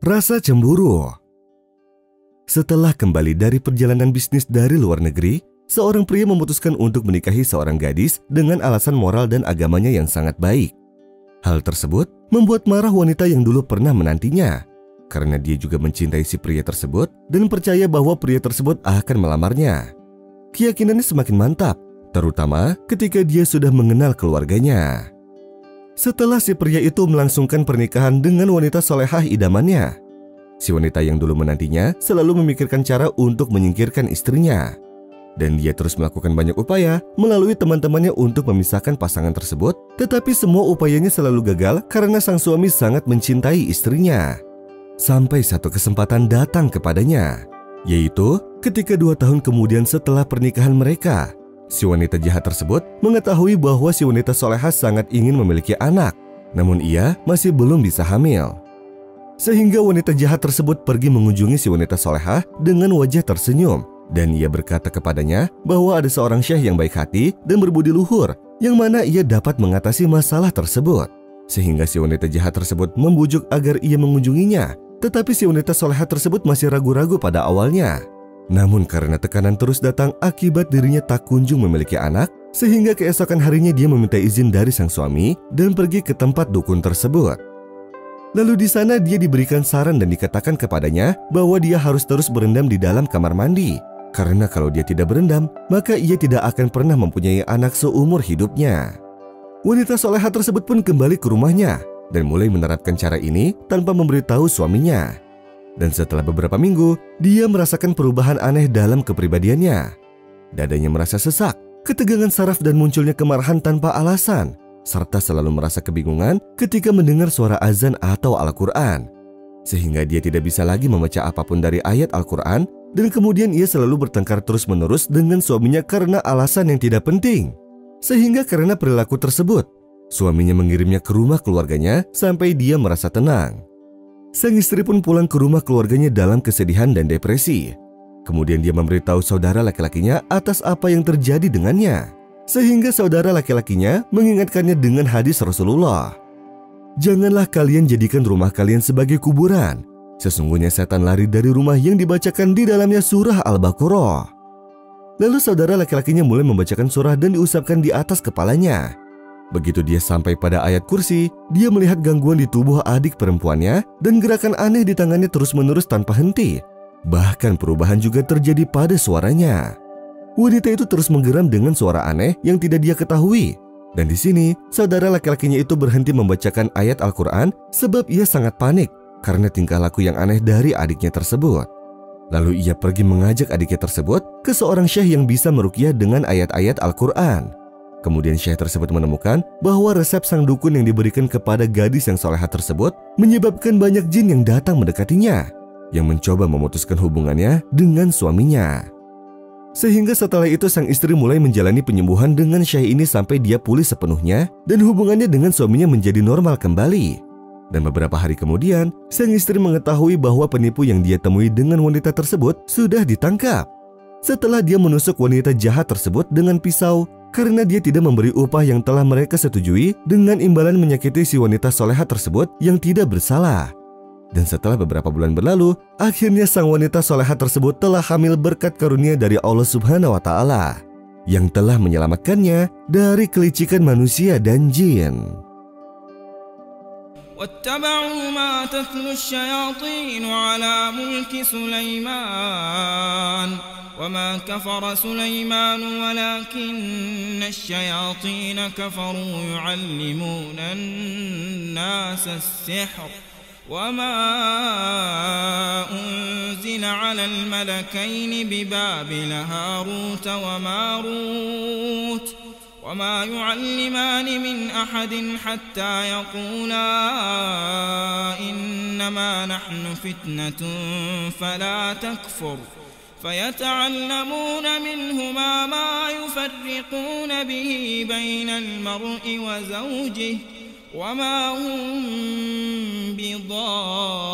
Rasa cemburu. Setelah kembali dari perjalanan bisnis dari luar negeri, seorang pria memutuskan untuk menikahi seorang gadis dengan alasan moral dan agamanya yang sangat baik. Hal tersebut membuat marah wanita yang dulu pernah menantinya, karena dia juga mencintai si pria tersebut dan percaya bahwa pria tersebut akan melamarnya. Keyakinannya semakin mantap, terutama ketika dia sudah mengenal keluarganya. Setelah si pria itu melangsungkan pernikahan dengan wanita solehah idamannya, si wanita yang dulu menantinya selalu memikirkan cara untuk menyingkirkan istrinya. Dan dia terus melakukan banyak upaya melalui teman-temannya untuk memisahkan pasangan tersebut, tetapi semua upayanya selalu gagal karena sang suami sangat mencintai istrinya. Sampai satu kesempatan datang kepadanya, yaitu ketika 2 tahun kemudian setelah pernikahan mereka, si wanita jahat tersebut mengetahui bahwa si wanita solehah sangat ingin memiliki anak, namun ia masih belum bisa hamil. Sehingga wanita jahat tersebut pergi mengunjungi si wanita solehah dengan wajah tersenyum, dan ia berkata kepadanya bahwa ada seorang syekh yang baik hati dan berbudi luhur, yang mana ia dapat mengatasi masalah tersebut. Sehingga si wanita jahat tersebut membujuk agar ia mengunjunginya, tetapi si wanita solehah tersebut masih ragu-ragu pada awalnya. Namun karena tekanan terus datang akibat dirinya tak kunjung memiliki anak, sehingga keesokan harinya dia meminta izin dari sang suami dan pergi ke tempat dukun tersebut. Lalu di sana dia diberikan saran dan dikatakan kepadanya bahwa dia harus terus berendam di dalam kamar mandi, karena kalau dia tidak berendam, maka ia tidak akan pernah mempunyai anak seumur hidupnya. Wanita solehah tersebut pun kembali ke rumahnya dan mulai menerapkan cara ini tanpa memberitahu suaminya. Dan setelah beberapa minggu, dia merasakan perubahan aneh dalam kepribadiannya. Dadanya merasa sesak, ketegangan saraf dan munculnya kemarahan tanpa alasan, serta selalu merasa kebingungan ketika mendengar suara azan atau Al-Quran. Sehingga dia tidak bisa lagi membaca apapun dari ayat Al-Quran, dan kemudian ia selalu bertengkar terus-menerus dengan suaminya karena alasan yang tidak penting. Sehingga karena perilaku tersebut, suaminya mengirimnya ke rumah keluarganya sampai dia merasa tenang. Sang istri pun pulang ke rumah keluarganya dalam kesedihan dan depresi. Kemudian dia memberitahu saudara laki-lakinya atas apa yang terjadi dengannya. Sehingga saudara laki-lakinya mengingatkannya dengan hadis Rasulullah. Janganlah kalian jadikan rumah kalian sebagai kuburan. Sesungguhnya setan lari dari rumah yang dibacakan di dalamnya surah Al-Baqarah. Lalu saudara laki-lakinya mulai membacakan surah dan diusapkan di atas kepalanya. Begitu dia sampai pada ayat kursi, dia melihat gangguan di tubuh adik perempuannya dan gerakan aneh di tangannya terus-menerus tanpa henti. Bahkan perubahan juga terjadi pada suaranya. Wanita itu terus menggeram dengan suara aneh yang tidak dia ketahui. Dan di sini, saudara laki-lakinya itu berhenti membacakan ayat Al-Quran sebab ia sangat panik karena tingkah laku yang aneh dari adiknya tersebut. Lalu ia pergi mengajak adiknya tersebut ke seorang syekh yang bisa meruqyah dengan ayat-ayat Al-Quran. Kemudian syekh tersebut menemukan bahwa resep sang dukun yang diberikan kepada gadis yang solehah tersebut menyebabkan banyak jin yang datang mendekatinya, yang mencoba memutuskan hubungannya dengan suaminya. Sehingga setelah itu sang istri mulai menjalani penyembuhan dengan syekh ini sampai dia pulih sepenuhnya dan hubungannya dengan suaminya menjadi normal kembali. Dan beberapa hari kemudian, sang istri mengetahui bahwa penipu yang dia temui dengan wanita tersebut sudah ditangkap. Setelah dia menusuk wanita jahat tersebut dengan pisau, karena dia tidak memberi upah yang telah mereka setujui dengan imbalan menyakiti si wanita solehah tersebut yang tidak bersalah. Dan setelah beberapa bulan berlalu, akhirnya sang wanita solehah tersebut telah hamil berkat karunia dari Allah Subhanahu wa Ta'ala, yang telah menyelamatkannya dari kelicikan manusia dan jin. واتبعوا ما تتلو الشياطين على ملك سليمان وما كفر سليمان ولكن الشياطين كفروا يعلمون الناس السحر وما أنزل على الملكين ببابل هاروت وماروت وما يعلمان من أحد حتى يقولا إنما نحن فتنة فلا تكفر فيتعلمون منهما ما يفرقون به بين المرء وزوجه وما هم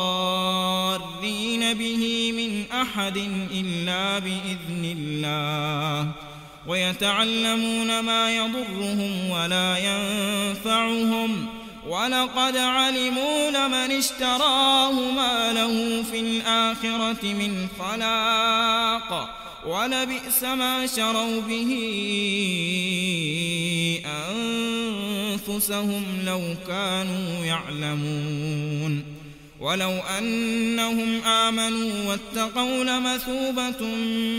بضارين به من أحد إلا بإذن الله ويتعلمون ما يضرهم ولا ينفعهم ولقد علموا لمن اشتراه ما له في الآخرة من خلاق ولبئس ما شروا به أنفسهم لو كانوا يعلمون ولو أنهم آمنوا واتقوا لمثوبة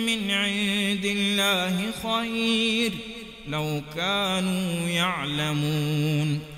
من عند الله خير لو كانوا يعلمون